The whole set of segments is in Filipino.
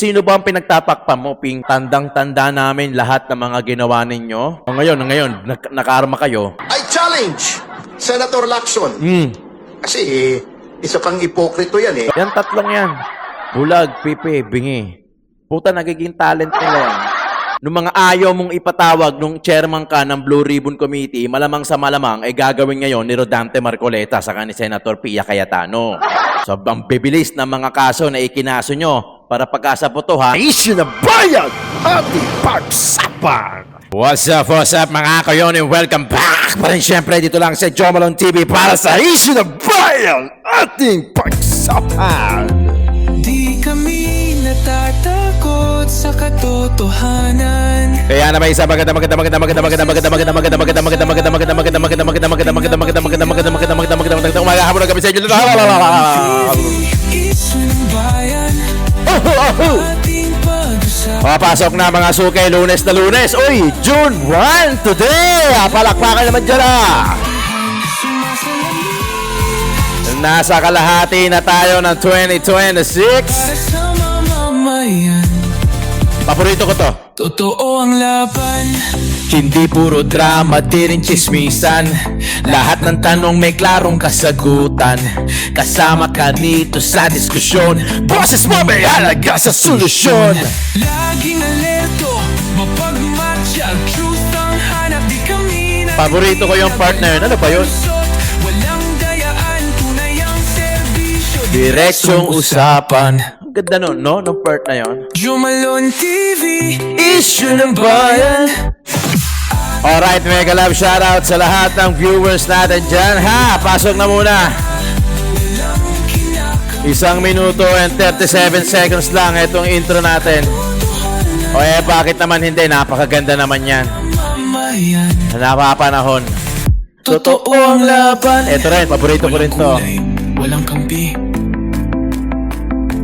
Sino ba ang pinagtatakpan mo, Ping? Tandang-tanda namin lahat ng mga ginawa ninyo. O ngayon, nakarma kayo. I challenge Senator Lacson. Kasi isa pang ipokrito yan eh. Yan tatlong yan. Bulag, pipi, bingi. Puta, nagiging talent nila yan. Nung mga ayaw mong ipatawag nung chairman ka ng Blue Ribbon Committee, malamang sa malamang ay gagawin ngayon ni Rodante Marcoleta sa ni Senator Pia Cayetano. So, ang bibilis ng mga kaso na ikinaso nyo para pagkasa po to, ha? Issue na bayan ating pagsapan. What's up mga kayon, and welcome back pa rin syempre dito lang sa Jomalon TV para sa Issue na bayan ating pagsapan. Di kami natatakot sa katotohanan. Kaya naman isa maganda umaga kami sa inyo. Issue ng bayan, ating pag-usapan. Papasok na mga sukay, Lunes na Lunes. Uy, June 1 today. Palakpakan naman dyan Nasa kalahati na tayo ng 2026. Para sa mamamayan, Paborito ko to. totoo ang laban. Hindi puro drama, di rin chismisan. Lahat ng tanong may klarong kasagutan. Kasama ka dito sa diskusyon. Boses mo may halaga sa solusyon. Laging alerto, mapagmatsyag. Truth ang hanap, di kami na. Paborito ko yung partner. Ano ba yun? Walang dayaan, tunay ang serbisyo. Direksyong usapan. Ang ganda nun, no? Nung part na yun. Jomalon TV, Issue ng bayan. Alright, mega love shoutout sa lahat ng viewers natin dyan. Ha, pasok na muna. 1 minuto and 37 seconds lang itong intro natin. O bakit naman hindi? Napakaganda naman yan. mamayan. Napapanahon. Totoo ang laban. Ito rin, paborito ko rin to. Walang kulay, walang kampi.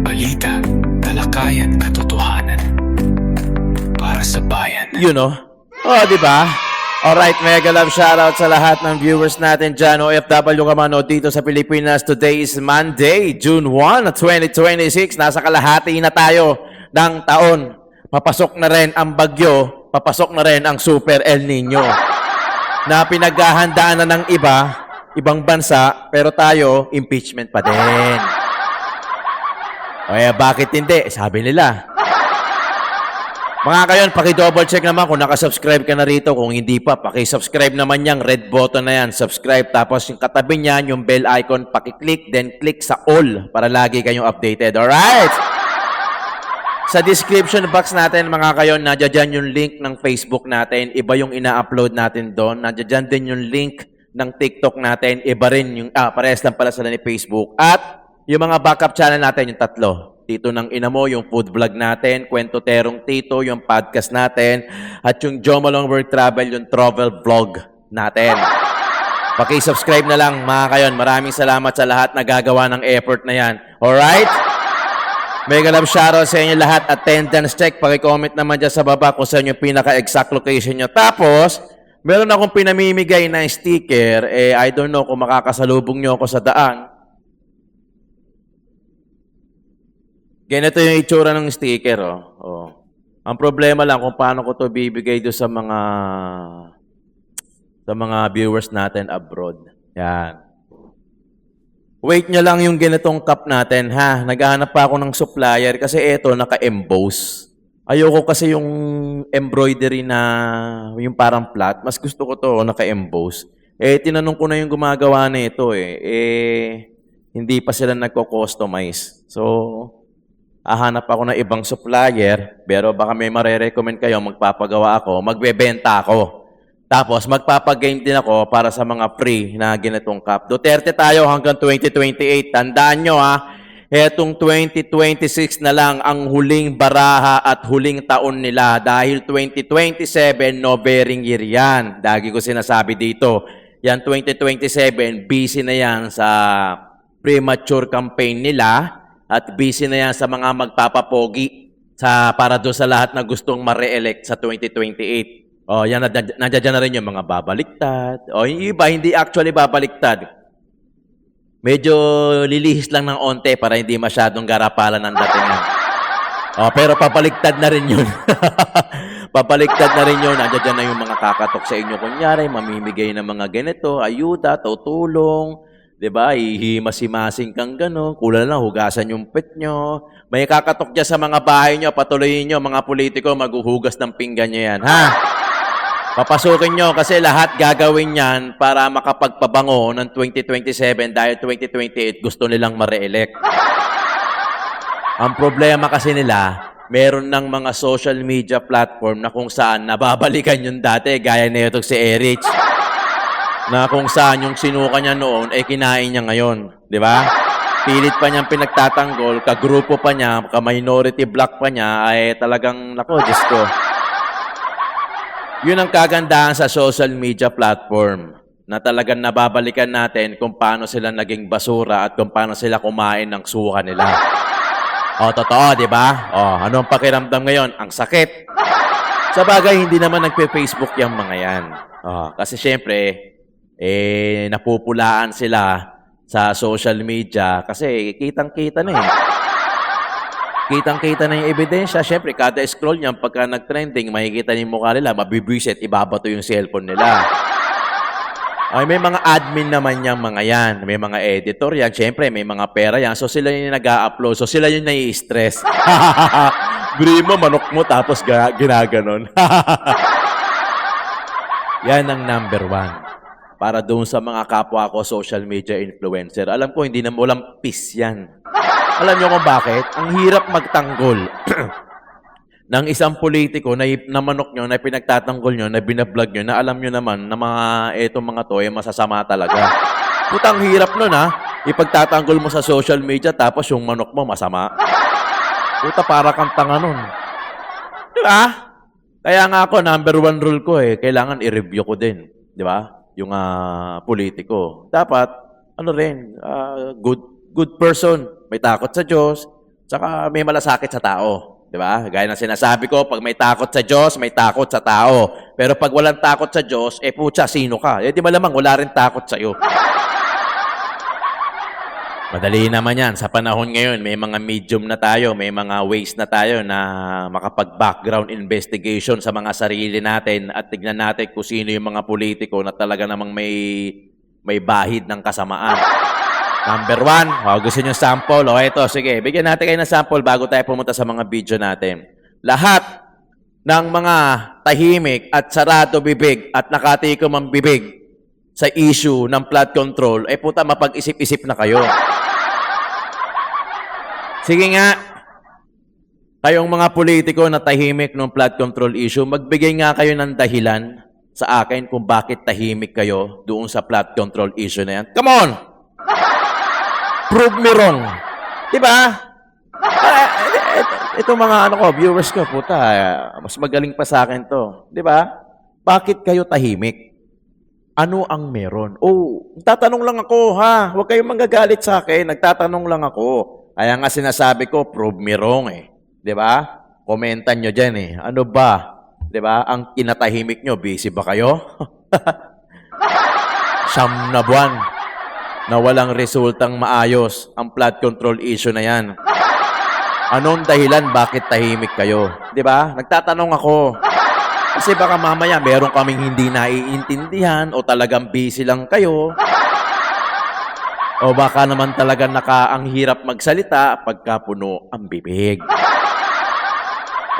Balita, talakayan, katotohanan. Para sa bayan. You know? Oh, di ba? Alright, mega love shoutout sa lahat ng viewers natin dyan. OFW ka man o dito sa Pilipinas. Today is Monday, June 1, 2026. Nasa kalahati na tayo ng taon. Papasok na rin ang bagyo. Papasok na rin ang Super El Nino. Na pinaghahandaan na ng ibang bansa, pero tayo, impeachment pa din. Kaya bakit hindi? Sabi nila. Mga kayon, paki-double check naman kung nakasubscribe ka na rito. Kung hindi pa, paki-subscribe naman yang red button na yan. Subscribe, tapos yung katabi niyan, yung bell icon, paki-click, then click sa all para lagi kayong updated. Alright? Sa description box natin, mga kayon, nadya dyan yung link ng Facebook natin. Iba yung ina-upload natin doon. Nadya dyan din yung link ng TikTok natin. Iba rin yung, parehas lang pala sila ni Facebook. At yung mga backup channel natin, yung tatlo. Tito ng Ina Mo, yung food vlog natin, Kwento Terong Tito, yung podcast natin, at yung Jomalong World Travel, yung travel vlog natin. Paki-subscribe na lang, mga kayon. Maraming salamat sa lahat na gagawa ng effort na yan. Alright? Mega love shoutout sa inyo lahat. Attendance check. Paki-comment naman dyan sa baba kung saan yung pinaka-exact location nyo. Tapos, meron akong pinamimigay na sticker. I don't know kung makakasalubong nyo ako sa daan. Ganito yung itsura ng sticker, oh. Ang problema lang kung paano ko to bibigay do sa mga viewers natin abroad. Yan. Wait nyo lang yung ganitong cup natin, ha? Naghahanap pa ako ng supplier kasi ito naka-emboss. Ayoko kasi yung embroidery na yung parang flat. Mas gusto ko to naka-emboss. Tinanong ko na yung gumagawa nito hindi pa sila nagko-customize. So, hahanap ako ng ibang supplier, pero baka may marerecommend kayo, magpapagawa ako, magbebenta ako. Tapos magpapagame din ako para sa mga free na ganitong cup. Duterte tayo hanggang 2028. Tandaan nyo etong 2026 na lang ang huling baraha at huling taon nila dahil 2027 no bearing year yan. Lagi ko sinasabi dito, yan 2027, busy na yan sa premature campaign nila. At busy na yan sa mga magpapapogi para doon sa lahat na gustong ma-re-elect sa 2028. Yan, nandiyan na rin yung mga babaliktad. Yung iba, hindi actually babaliktad. Medyo lilihis lang ng onte para hindi masyadong garapalan ng datingan. Oh, pero papaliktad na rin yun. Papaliktad na rin yun. Nandiyan dyan na yung mga kakatok sa inyo. Kunyari, mamimigay ng mga ganito, ayuda, tutulong, di ba? Ihimasimasing kang gano'n. Kulang lang, hugasan yung pet nyo. May kakatok dyan sa mga bahay nyo. Patuloyin nyo, mga politiko, maghuhugas ng pinggan nyo yan. Ha? Papasukin nyo kasi lahat gagawin yan para makapagpabango ng 2027 dahil 2028 gusto nilang ma-re-elect. Ang problema kasi nila, meron ng mga social media platform na kung saan nababalikan yung dati, gaya na ito si Erich, na kung saan yung sinuka niya noon, kinain niya ngayon. Di ba? Pilit pa niyang pinagtatanggol, kagrupo pa niya, ka-minority block pa niya, ay talagang, nako, Diyos ko. Yun ang kagandahan sa social media platform, na talagang nababalikan natin kung paano sila naging basura at kung paano sila kumain ng suka nila. O, totoo, di ba? O, anong pakiramdam ngayon? Ang sakit. Sa bagay, hindi naman nagpe-Facebook yung mga yan. O, kasi syempre, napupulaan sila sa social media kasi kitang-kita na eh. Kitang-kita na yung ebidensya. Syempre, kada scroll niyan, pagka nag-trending, makikita niyo yung mukha nila, mabibwisit, ibabato yung cellphone nila. Ay, may mga admin naman yung mga yan. May mga editor yan. Siyempre, may mga pera yan. So, sila yung nag-a-upload. So, sila yung nai-stress. Bili mo, manok mo, tapos ginaganon. Yan ang number 1. Para doon sa mga kapwa ko, social media influencer. Alam ko, hindi na walang peace yan. Alam niyo kung bakit? Ang hirap magtanggol ng isang politiko na manok nyo, na pinagtatanggol nyo, na binablog nyo, na alam nyo naman na etong mga to ay masasama talaga. Putang hirap nun ha. Ipagtatanggol mo sa social media tapos yung manok mo masama. Puta, para kang tanga nun. Di ba? Kaya nga ako, number 1 rule ko kailangan i-review ko din. Di ba? Yung politiko. Dapat, good person. May takot sa Diyos, saka may malasakit sa tao. Diba? Gaya ng sinasabi ko, pag may takot sa Diyos, may takot sa tao. Pero pag walang takot sa Diyos, putya, sino ka? Di malamang wala rin takot sa'yo. Madali naman yan. Sa panahon ngayon, may mga medium na tayo, may mga ways na tayo na makapag-background investigation sa mga sarili natin at tignan natin kung sino yung mga politiko na talaga namang may bahid ng kasamaan. Number 1, gusto nyo sample? O, ito, sige, bigyan natin kayo ng sample bago tayo pumunta sa mga video natin. Lahat ng mga tahimik at sarado bibig at nakatikom ang bibig sa issue ng flood control, puta, mapag-isip-isip na kayo. Sige nga, kayong mga politiko na tahimik ng flood control issue, magbigay nga kayo ng dahilan sa akin kung bakit tahimik kayo doon sa flood control issue na yan. Come on! Prove me wrong. Diba? Ito mga viewers ko, puta, mas magaling pa sa akin to. Diba? Bakit kayo tahimik? Ano ang meron? Nagtatanong lang ako, ha? Huwag kayong manggagalit sa akin. Nagtatanong lang ako. Kaya nga sinasabi ko, prove me wrong Diba? Komentan nyo dyan Ano ba? Diba? Ang kinatahimik nyo, busy ba kayo? 9 na buwan na walang resultang maayos ang flood control issue na yan. Anong dahilan bakit tahimik kayo? Di ba? Nagtatanong ako. Kasi baka mamaya meron kaming hindi naiintindihan o talagang busy lang kayo. O baka naman talaga ang hirap magsalita pagka puno ang bibig.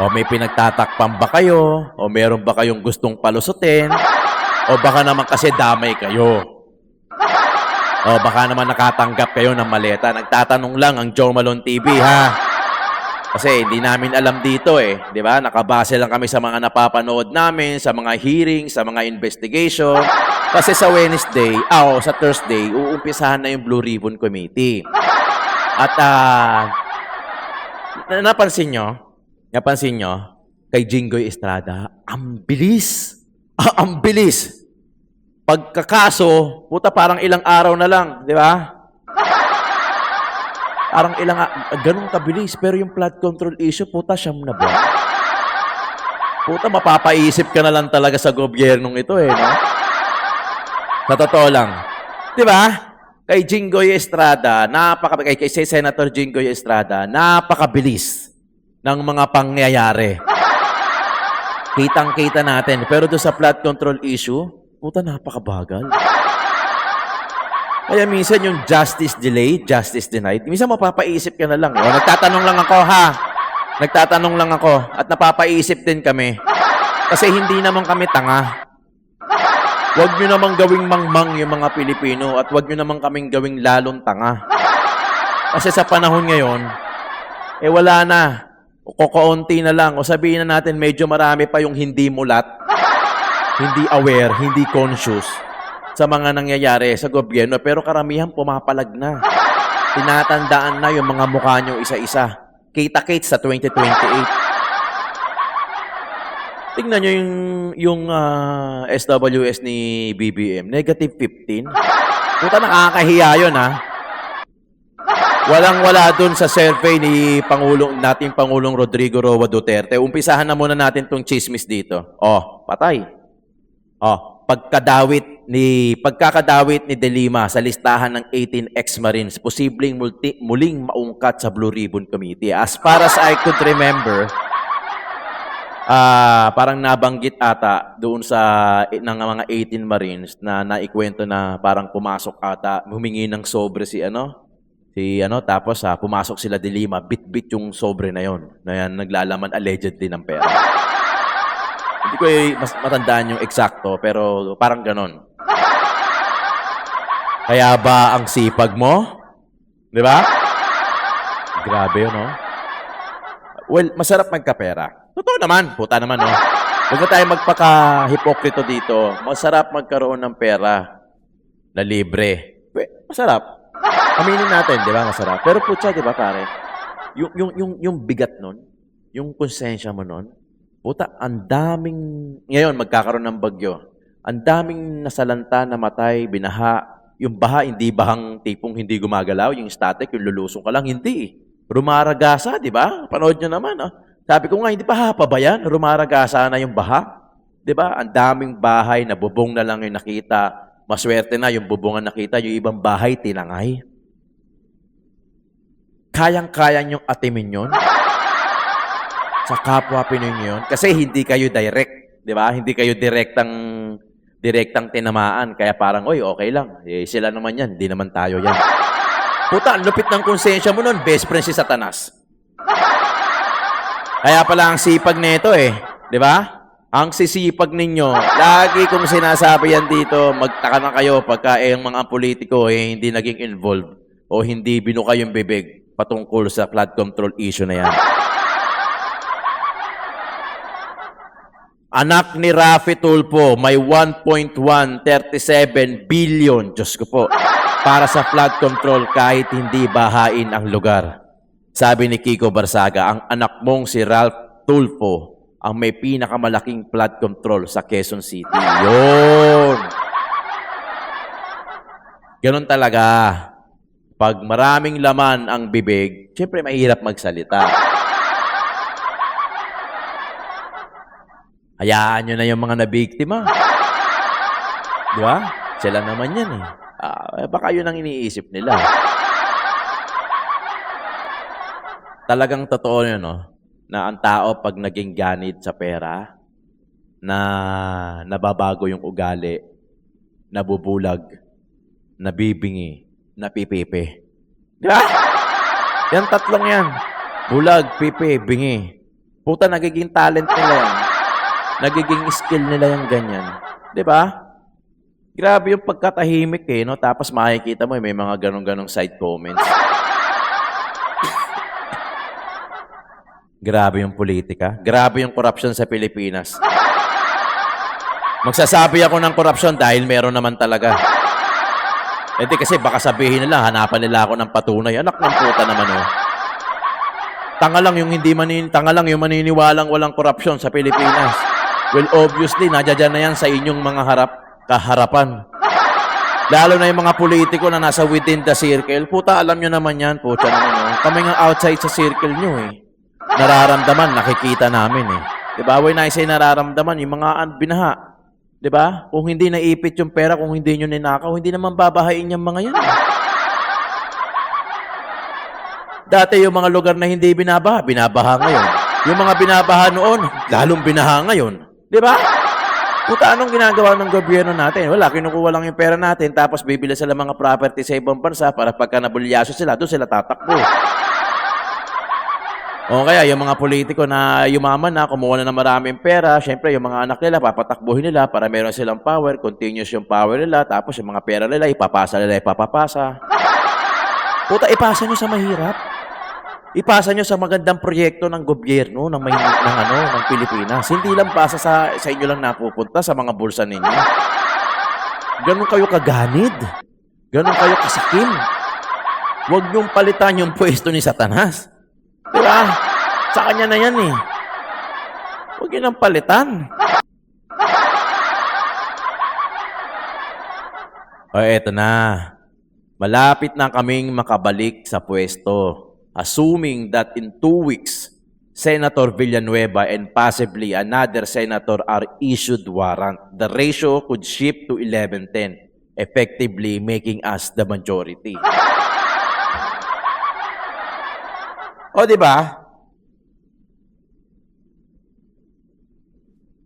O may pinagtatakpan ba kayo? O meron ba kayong gustong palusutin? O baka naman kasi damay kayo. O baka naman nakatanggap kayo ng maleta. Nagtatanong lang ang Joe Malone TV, ha? Kasi hindi namin alam dito di ba? Nakabase lang kami sa mga napapanood namin, sa mga hearings, sa mga investigation. Kasi sa Wednesday, sa Thursday, uumpisahan na yung Blue Ribbon Committee. At napansin nyo, kay Jinggoy Estrada, ang bilis. Ang bilis. Pagkakaso, puta, parang ilang araw na lang, di ba? Parang ganun kabilis. Pero yung flood control issue, puta, 9 na buwan. Puta, mapapaisip ka na lang talaga sa gobyernong ito, no? Sa totoo lang. Di ba? Kay Jinggoy Estrada, kay Senator Jinggoy Estrada, napakabilis ng mga pangyayari. Kitang-kita natin. Pero doon sa flood control issue, puta, napakabagal. Kaya minsan yung justice delayed, justice denied, minsan mapapaisip ka na lang. O, nagtatanong lang ako, ha? Nagtatanong lang ako. At napapaisip din kami. Kasi hindi naman kami tanga. Huwag nyo namang gawing mangmang yung mga Pilipino at huwag nyo namang kaming gawing lalong tanga. Kasi sa panahon ngayon, wala na. O kukaunti na lang. O sabihin na natin, medyo marami pa yung hindi mulat, hindi aware, hindi conscious sa mga nangyayari sa gobyerno. Pero karamihan pumapalag na. Tinatandaan na yung mga mukha nyo isa-isa. Kita-kits sa 2028. Tingnan nyo yung SWS ni BBM. Negative 15. Puta, nakakahiya yun, ha? Walang-wala dun sa survey ni nating Pangulong Rodrigo Roa Duterte. Umpisahan na muna natin tong chismis dito. Oh, patay. Oh, pagkakadawit ni De Lima sa listahan ng 18 ex-Marines, posibleng muling maungkat sa Blue Ribbon Committee. As far as I could remember, parang nabanggit ata doon sa ng mga 18 Marines na naikwento na parang pumasok ata, humingi ng sobre tapos pumasok sila De Lima, bit-bit yung sobre na yon, na yan, naglalaman allegedly ng pera. Hindi ko mas matandaan yung eksakto, pero parang ganon. Kaya ba ang sipag mo? Di ba? Grabe yun, no? Well, masarap magkapera. Totoo naman, puta naman, no? Huwag na tayo magpaka-hipokrito dito. Masarap magkaroon ng pera na libre. Masarap. Aminin natin, di ba, masarap. Pero putya, di ba, pare? Yung bigat nun, yung konsensya mo nun, puta, ang daming, ngayon, magkakaroon ng bagyo. Ang daming nasalanta, namatay, binaha. Yung baha, hindi bahang tipong hindi gumagalaw, yung static, yung lulusong ka lang, hindi. Rumaragasa, di ba? Panood nyo naman, ah. Sabi ko nga, hindi pa hapa ba yan? Rumaragasa na yung baha. Di ba? Ang daming bahay na bubong na lang yung nakita. Maswerte na yung bubong ang nakita, yung ibang bahay, tinangay. Kayang-kaya niyong atimin yun? Sa kapwa Pinoy yun? Kasi hindi kayo direct. Di ba? Hindi kayo direktang tinamaan. Kaya parang, oy, okay lang. Sila naman yan. Hindi naman tayo yan. Puta, ang lupit ng konsensya mo nun. Best friend si Satanas. Kaya pala ang sipag nito di ba? Ang sisipag ninyo, lagi kong sinasabi yan dito, magtaka na kayo pagka yung mga politiko hindi naging involved o hindi binuka yung bibig patungkol sa flood control issue na yan. Anak ni Raffy Tulfo, may 1.137 billion, Diyos ko po, para sa flood control kahit hindi bahain ang lugar. Sabi ni Kiko Barsaga, ang anak mong si Ralph Tulfo ang may pinakamalaking flood control sa Quezon City. Yun! Ganun talaga. Pag maraming laman ang bibig, siyempre mahirap magsalita. Hayaan nyo na yung mga nabiktima. Di ba? Sila naman yan baka yun ang iniisip nila. Talagang totoo yun, na ang tao pag naging ganid sa pera, na nababago yung ugali, nabubulag, nabibingi, napipipi. Di ba? Yan tatlong yan. Bulag, pipi, bingi. Puta, nagiging talent nila yan. Nagiging skill nila yung ganyan. Di ba? Grabe yung pagkatahimik tapos makikita mo may mga ganong-ganong side comments. Grabe yung politika. Grabe yung korupsyon sa Pilipinas. Magsasabi ako ng korupsyon dahil meron naman talaga. Hindi kasi baka sabihin nila, hanapan nila ako ng patunay. Anak ng puta naman Tanga lang yung maniniwalang walang korupsyon sa Pilipinas. Well, obviously, nadyan na yan sa inyong mga kaharapan. Lalo na yung mga politiko na nasa within the circle. Puta, alam nyo naman yan. Puta naman Kami nga outside sa circle nyo Nararamdaman, nakikita namin Diba? When I say nararamdaman, yung mga binaha. Diba? Kung hindi naipit yung pera, kung hindi nyo ninakaw, hindi naman babahain yung mga yan. Dati yung mga lugar na hindi binabaha, binabaha ngayon. Yung mga binabaha noon, lalong binaha ngayon. Di ba? Puta, anong ginagawa ng gobyerno natin? Wala, kinukuha lang yung pera natin, tapos bibili sila mga property sa ibang bansa para pagka nabulyaso sila, doon sila tatakbo. O kaya yung mga politiko na yumaman na, kumuha na ng maraming pera, syempre yung mga anak nila, papatakbuhin nila para meron silang power, continuous yung power nila, tapos yung mga pera nila, ipapasa. Puta, ipasa nyo sa mahirap. Ipasa nyo sa magandang proyekto ng gobyerno ng Pilipinas. Hindi lang pasa sa inyo lang napupunta sa mga bulsa ninyo. Ganun kayo kaganid. Ganun kayo kasakim. Huwag nyong palitan yung pwesto ni Satanas. Diba? Sa kanya na yan eh. Huwag yun ang palitan. O, eto na. Malapit na kaming makabalik sa pwesto. Assuming that in 2 weeks, Senator Villanueva and possibly another senator are issued warrant. The ratio could shift to 11-10, effectively making us the majority. O, di ba?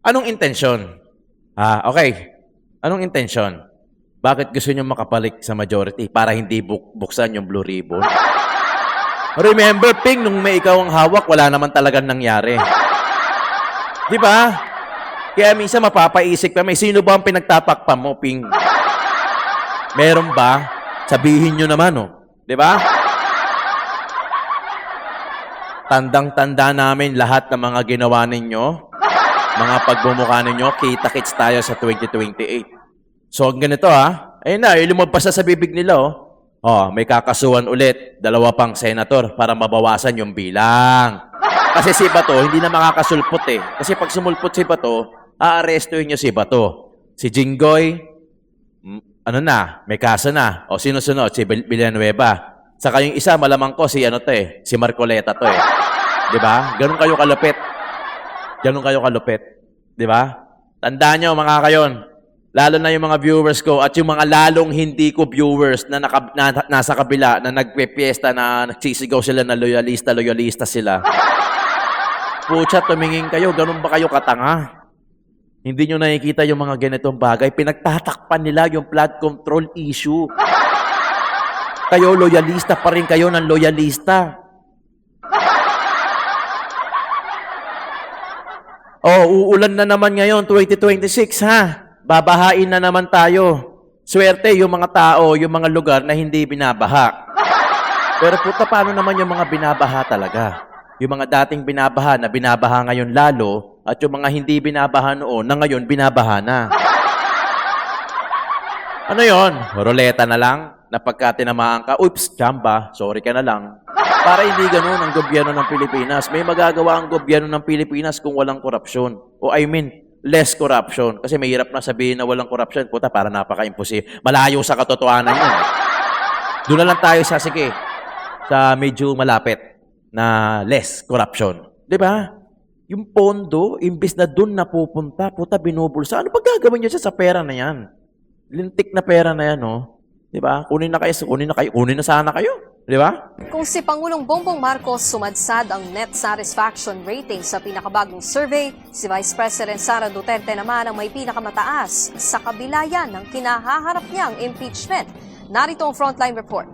Anong intensyon? Okay. Anong intensyon? Bakit gusto nyo makapalik sa majority? Para hindi buksan yung blue ribbon? Remember, Ping, nung may ikaw ang hawak, wala naman talagang nangyari. Di ba? Kaya minsan mapapaisip kami, sino ba ang pinagtatakpan mo, Ping? Meron ba? Sabihin nyo naman, oh. Di ba? Tandang-tanda namin lahat ng mga ginawa ninyo, mga pagbumuka ninyo, kita-kits tayo sa 2028. So, ganito ayun na, lumabas na sa bibig nila, may kakasuhan ulit, 2 pang senator para mabawasan yung bilang. Kasi si Bato, hindi na makakasulpot eh. Kasi pag sumulpot si Bato, aarestuhin nyo si Bato. Si Jinggoy, may kaso na. O sino sunod? Si Villanueva. Saka yung isa, malamang ko, si Marcoleta to eh. Diba? Ganun kayo kalupit. Diba? Tandaan nyo, mga kayon, lalo na yung mga viewers ko at yung mga lalong hindi ko viewers na, nasa kabila, na nagpe-fiesta, na nagsisigaw sila na loyalista sila. Pucha, tumingin kayo, ganun ba kayo katanga? Hindi nyo nakikita yung mga ganitong bagay. Pinagtatakpan nila yung flood control issue. Kayo, loyalista pa rin kayo ng loyalista. Uulan na naman ngayon, 2026 Babahain na naman tayo. Swerte yung mga tao, yung mga lugar na hindi binabaha. Pero puta, paano naman yung mga binabaha talaga? Yung mga dating binabaha na binabaha ngayon lalo, at yung mga hindi binabaha noon na ngayon binabaha na. Ano yon? Roleta na lang? Na pagka tinamaan ka, oops, chamba, sorry ka na lang. Para hindi ganun ang gobyerno ng Pilipinas. May magagawa ang gobyerno ng Pilipinas kung walang korupsyon. Less corruption. Kasi mahirap na sabihin na walang corruption. Puta, para napaka-imposible. Malayo sa katotohanan yan. Doon na lang tayo sa medyo malapit na less corruption. Di ba? Yung pondo, imbis na doon napupunta, puta, binubulsa. Ano ba gagawin nyo sa pera na yan? Lintik na pera na yan, Diba? Kunin na sana kayo. Diba? Kung si Pangulong Bongbong Marcos sumadsad ang net satisfaction rating sa pinakabagong survey, si Vice President Sara Duterte naman ang may pinakamataas sa kabila yan ng kinahaharap niyang impeachment. Narito ang Frontline Report.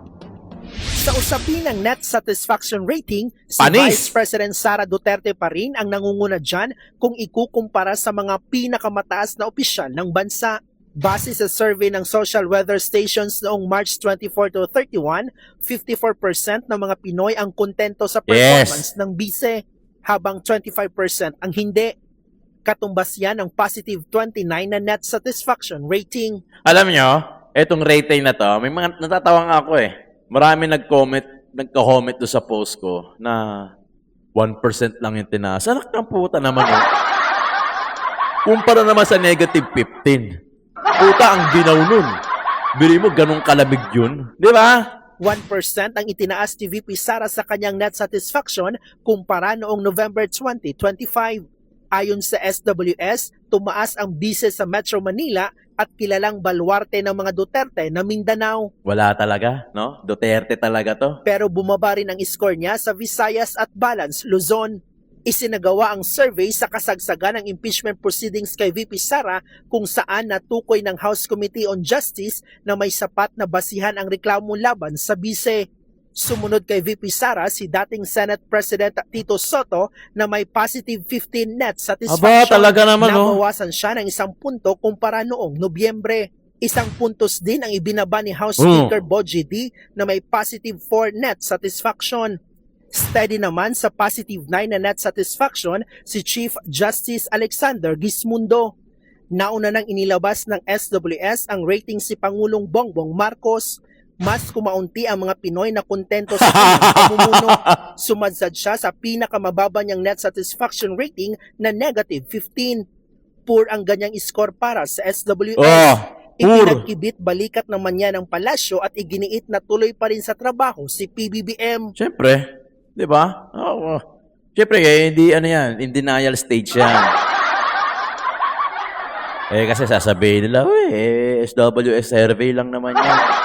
Sa usapin ng net satisfaction rating, si Panis! Vice President Sara Duterte pa rin ang nangunguna dyan kung ikukumpara sa mga pinakamataas na opisyal ng bansa. Base sa survey ng social weather stations noong March 24 to 31, 54% ng mga Pinoy ang kontento sa performance ng bise, habang 25% ang hindi. Katumbas yan ang positive 29 na net satisfaction rating. Alam nyo, etong rating na to, may mga natatawang ako eh. Marami nagko-comment doon sa post ko na 1% lang yung tinaas. Anak ng puta naman Kumpara naman sa negative 15. Puta, ang ginaw nun. Biri mo, ganun kalamig yun. Di ba? 1% ang itinaas ni VP Sara sa kanyang net satisfaction kumpara noong November 2025. Ayon sa SWS, tumaas ang bise sa Metro Manila at kilalang baluarte ng mga Duterte na Mindanao. Wala talaga, no? Duterte talaga to. Pero bumaba rin ang score niya sa Visayas at Balance, Luzon. Isinagawa ang survey sa kasagsagan ng impeachment proceedings kay VP Sara kung saan natukoy ng House Committee on Justice na may sapat na basihan ang reklamo laban sa bise. Sumunod kay VP Sara si dating Senate President Tito Soto na may positive 15 net satisfaction. Aba, talaga naman, oh. Nabawasan siya ng 1 punto kumpara noong Nobyembre. 1 puntos din ang ibinaba ni House Hmm. Speaker Bogie D na may positive 4 net satisfaction. Steady naman sa positive 9 na net satisfaction si Chief Justice Alexander Gismundo. Nauna nang inilabas ng SWS ang rating si Pangulong Bongbong Marcos. Mas kumaunti ang mga Pinoy na kontento sa kanyang pamumuno. Sumadsad siya sa pinakamababa niyang net satisfaction rating na negative 15. Poor ang ganyang score para sa SWS. Oh, poor. Ipinagkibit balikat naman niya ng palasyo at iginiit na tuloy pa rin sa trabaho si PBBM. Siyempre, di ba? Oo. Siyempre, hindi ano yan, in denial stage yan. Kasi sasabihin nila, SWS survey lang naman yan.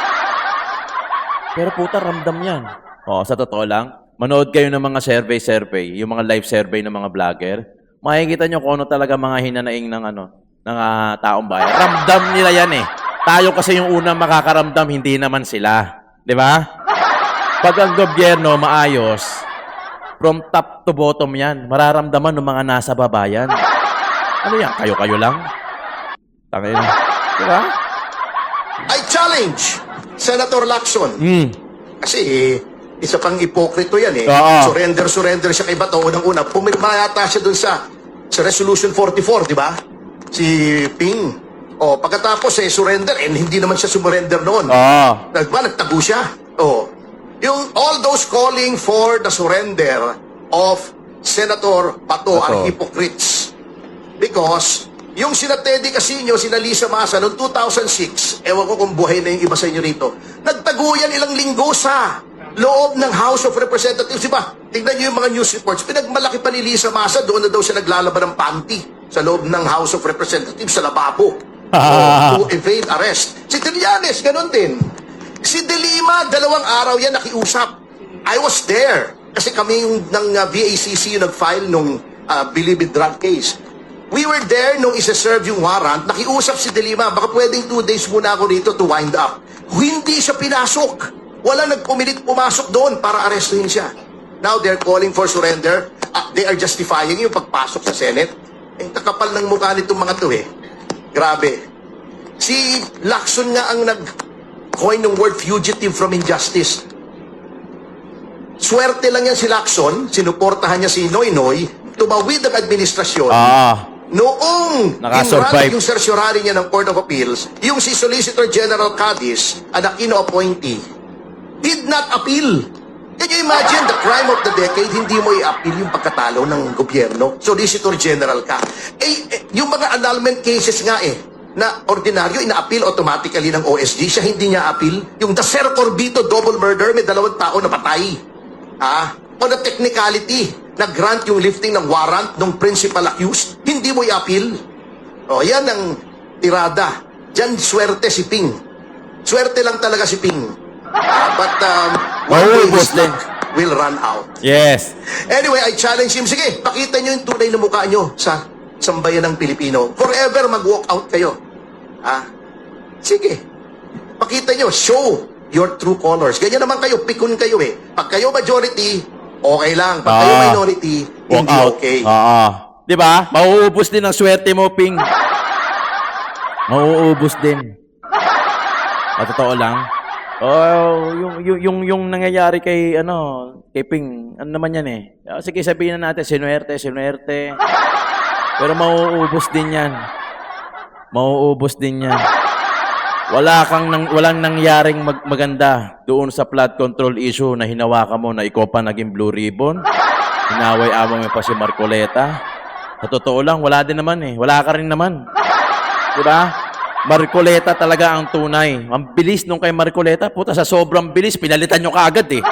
Pero puta, ramdam yan. Sa totoo lang, manood kayo ng mga survey, yung mga live survey ng mga vlogger, makikita nyo kung ano talaga mga hinanaing ng taong bayan. Ramdam nila yan eh. Tayo kasi yung unang makakaramdam, hindi naman sila. Di ba? Pag ang gobyerno maayos, from top to bottom yan, mararamdaman ng mga nasa babayan. Ano yan? Kayo-kayo lang? Tangin. Di ba? I challenge Senator Lacson. Kasi isa pang ipokrito yan eh. Oo. Surrender siya kay Bato. Unang-una, pumirma yata siya dun sa Resolution 44, di ba? Si Ping. Pagkatapos surrender, hindi naman siya sumurrender noon. Nagtago siya. Yung all those calling for the surrender of Senator Bato are hypocrites. Because yung sina Teddy Casino, sina Lisa Masa, noong 2006, ewan ko kung buhay na yung iba sa inyo rito, nagtaguyan ilang linggo sa loob ng House of Representatives, di ba? Tignan nyo yung mga news reports, pinagmalaki pa ni Lisa Masa, doon na daw siya naglalaban ng panty sa loob ng House of Representatives, sa lababo. To evade arrest. Si Trillanes, ganun din. Si De Lima, 2 araw yan nakiusap. I was there. Kasi kami yung ng VACC yung nag-file nung Bilibid drug case. We were there nung isa-serve yung warrant, nakiusap si De Lima, baka pwedeng 2 days muna ako dito to wind up. Hindi siya pinasok. Wala nagpumilit pumasok doon para arestuhin siya. Now they're calling for surrender. They are justifying yung pagpasok sa Senate. Kakapal ng mukha nitong mga to eh. Grabe. Si Lacson nga ang nag-coin ng word fugitive from injustice. Swerte lang yan si Lacson, sinuportahan niya si Noynoy, tumawid ang administrasyon. Noong nakasurvive yung certiorari niya ng Court of Appeals, yung si Solicitor General Cadiz, an Aquino appointee, did not appeal. Can you imagine the crime of the decade, hindi mo i-appeal yung pagkatalo ng gobyerno? Solicitor General ka. Yung mga annulment cases nga na ordinaryo, ina-appeal automatically ng OSG, siya hindi niya appeal. Yung Dacer Corbito double murder, may 2 tao na patay. On a technicality, nag-grant yung lifting ng warrant ng principal accused, hindi mo i-appeal. Yan ang tirada. Diyan swerte si Ping. Swerte lang talaga si Ping. But one day his luck will run out. Yes. Anyway, I challenge him. Sige, pakita nyo yung tunay na mukha nyo sa sambayan ng Pilipino. Forever mag-walk out kayo. Sige. Pakita nyo. Show your true colors. Ganyan naman kayo. Pikun kayo eh. Pag kayo majority, okay lang. Pag kayo minority, hindi okay. Di ba? Mauubos din ang swerte mo, Ping. Mauubos din. Totoo lang. Yung nangyayari kay Ping, ano naman yan eh. Sige, sabihin na natin, sinuerte. Pero mauubos din yan. Walang nangyaring maganda doon sa flood control issue na hinawakan mo na ikaw pa naging blue ribbon. Hinaway-away mo pa si Marcoleta. Sa totoo lang, wala din naman eh. Wala ka rin naman. Diba? Marcoleta talaga ang tunay. Ang bilis nung kay Marcoleta, puta, sa sobrang bilis, pinalitan nyo kaagad eh.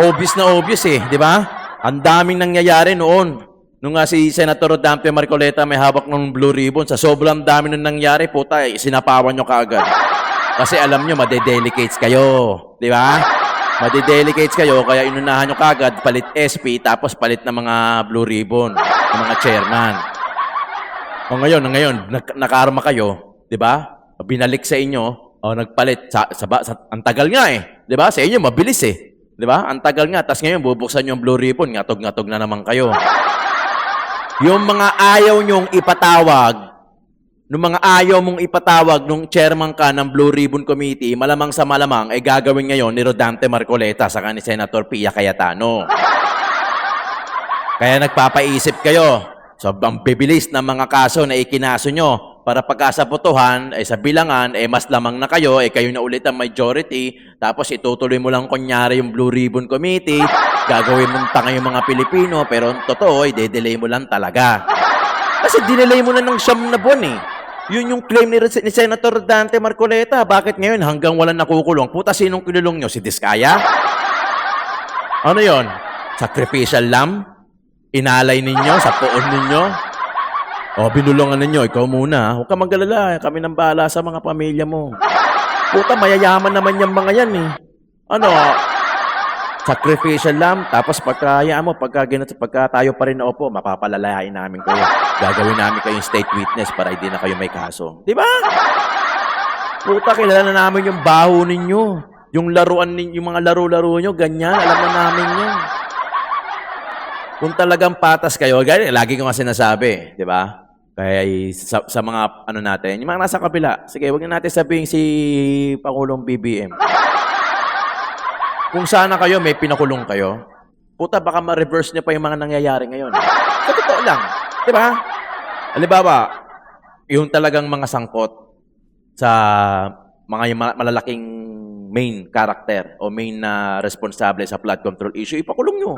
Obvious na obvious eh. Diba? Ang daming nangyayari noon Nung nga si Senator Dante Marcoleta may hawak ng blue ribbon, sa sobrang dami nung nangyari, puta, sinapawan nyo kaagad. Kasi alam nyo, madedelicates kayo. Di ba? Madedelicates kayo, kaya inunahan nyo kaagad, palit SP, tapos palit ng mga blue ribbon, ng mga chairman. O ngayon, nakarma kayo, di ba? Binalik sa inyo, o nagpalit, ang tagal nga eh. Di ba? Sa inyo, mabilis eh. Di ba? Ang tagal nga, tapos ngayon, bubuksan yung blue ribbon, ngatog-ngatog na naman kayo. Yung mga ayaw nyong ipatawag, nung chairman ka ng Blue Ribbon Committee, malamang sa malamang, ay gagawin ngayon ni Rodante Marcoleta sa ni Senator Pia Cayetano. Kaya nagpapaisip kayo, so ang bibilis ng mga kaso na ikinaso nyo, para pagkasabotohan, ay sa bilangan, mas lamang na kayo, kayo na ulit ang majority, tapos itutuloy mo lang kunyari yung Blue Ribbon Committee, gagawin mo tanga yung mga Pilipino, pero totoo, de-delay mo lang talaga. Kasi dinelay mo na ng 9 na buwan eh. Yun yung claim ni Senator Dante Marcoleta. Bakit ngayon hanggang walang nakukulong? Puta, sinong kinulong nyo? Si Diskaya? Ano yon? Sacrificial lamb? Inalay ninyo? Sa poon ninyo? O, binulungan ninyo. Ikaw muna. Huwag ka mag-alala. Kami nang bahala sa mga pamilya mo. Puta, mayayaman naman yung mga yan eh. Ano? Sacrificial lamb. Tapos pagka tayo pa rin na opo, mapapalalayain namin kayo. Gagawin namin kayong state witness para hindi na kayo may kaso. Di ba? Puta, kilala na namin yung baho ninyo. Yung laruan ninyo, yung mga laro-laro nyo, ganyan. Alam na namin yan. Kung talagang patas kayo, lagi ko nga sinasabi, di ba? Kaya sa mga ano natin, yung mga nasa kabila, sige, huwag na natin sabihin si Pangulong BBM. Kung sana kayo, may pinakulong kayo, puta, baka ma-reverse niya pa yung mga nangyayari ngayon. Sa totoo lang. Di ba? Halimbawa, yung talagang mga sangkot sa mga malalaking main character o main na responsable sa flood control issue, ipakulong nyo.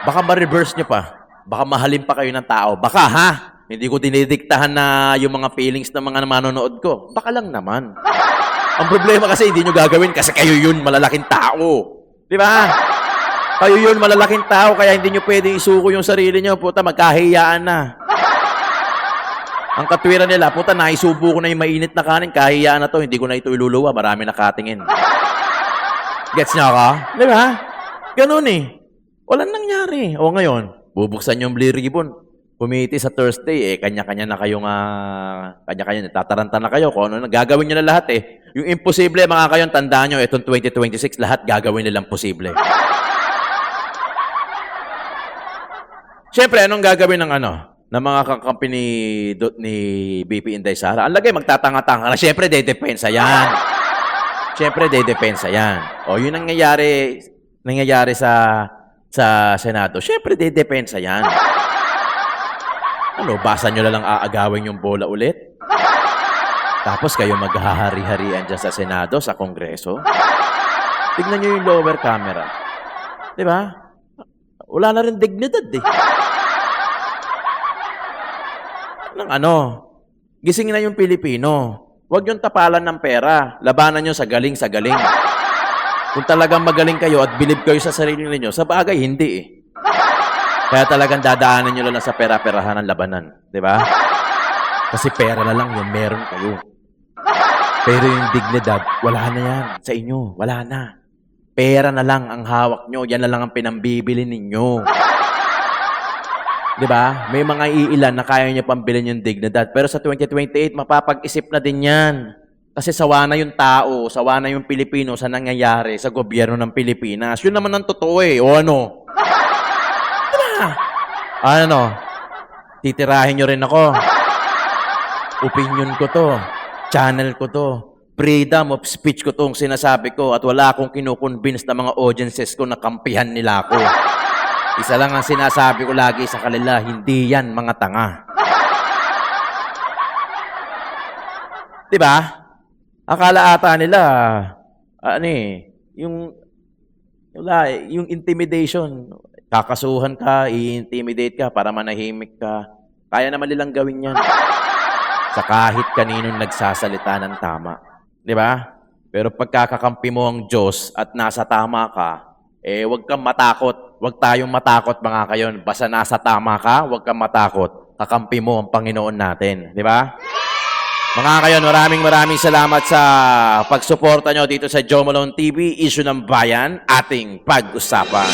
Baka ma-reverse nyo pa. Baka mahalin pa kayo ng tao. Baka ha? Hindi ko dinidiktahan na yung mga feelings ng mga manonood ko. Baka lang naman. Ang problema kasi hindi nyo gagawin kasi kayo yun malalaking tao. Di ba? Kayo yun malalaking tao kaya hindi nyo pwedeng isuko yung sarili nyo. Puta, magkahiyaan na. Ang katwiran nila, puta, naisubo ko na yung mainit na kanin. Kahiyaan na to, hindi ko na ito iluluwa. Marami nakatingin. Gets nyo ka? Di ba? Ganun eh. Walang nangyari. O ngayon, bubuksan yung Blue Ribbon Committee sa Thursday, kanya-kanya na kayong, kanya-kanya, tataranta na kayo kung ano, gagawin nyo na lahat eh. Yung imposible, mga kayo, tandaan nyo, itong 2026, lahat gagawin nilang posible. Siyempre, anong gagawin ng ng mga kakampi ni BP Inday Sara? Ang lagay, magtatanga-tanga na. Siyempre, dedepensa yan. Siyempre, dedepensa yan. O, yun ang nangyayari sa Senado. Siyempre, dedepensa yan. Ano, basa nyo na lang aagawin yung bola ulit? Tapos kayo maghahari-harian dyan sa Senado, sa Kongreso? Tignan nyo yung lower camera. Di ba? Wala na rin dignidad eh. Gising na yung Pilipino. Huwag yung tapalan ng pera. Labanan nyo sa galing. Kung talagang magaling kayo at bilib kayo sa sarili ninyo, sa bagay, hindi eh. Kaya talagang dadaanan nyo lang sa pera-perahan ng labanan. Di ba? Kasi pera na lang yung meron kayo. Pero yung dignidad, wala na yan sa inyo. Wala na. Pera na lang ang hawak nyo. Yan na lang ang pinambibili ninyo. Di ba? May mga iilan na kaya nyo pambilin yung dignidad. Pero sa 2028, mapapag-isip na din yan. Kasi sawa na yung tao, sawa na yung Pilipino sa nangyayari sa gobyerno ng Pilipinas. Yun naman ang totoo eh. O ano? Diba? Titirahin nyo rin ako. Opinion ko to. Channel ko to. Freedom of speech ko tong sinasabi ko at wala akong kinukonvince na mga audiences ko na kampihan nila ako. Isa lang ang sinasabi ko lagi sa kanila, hindi yan mga tanga. Diba? Akala ata nila, yung intimidation, kakasuhan ka, i-intimidate ka para manahimik ka. Kaya naman nilang gawin yan. Sa kahit kaninong nagsasalita ng tama. Di ba? Pero pagkakakampi mo ang Diyos at nasa tama ka, huwag kang matakot Huwag tayong matakot mga kayon. Basta nasa tama ka, huwag kang matakot. Kakampi mo ang Panginoon natin. Di ba? Mga kayon, maraming salamat sa pagsuporta nyo dito sa Joe Malone TV, Issue ng Bayan, ating pag-usapan.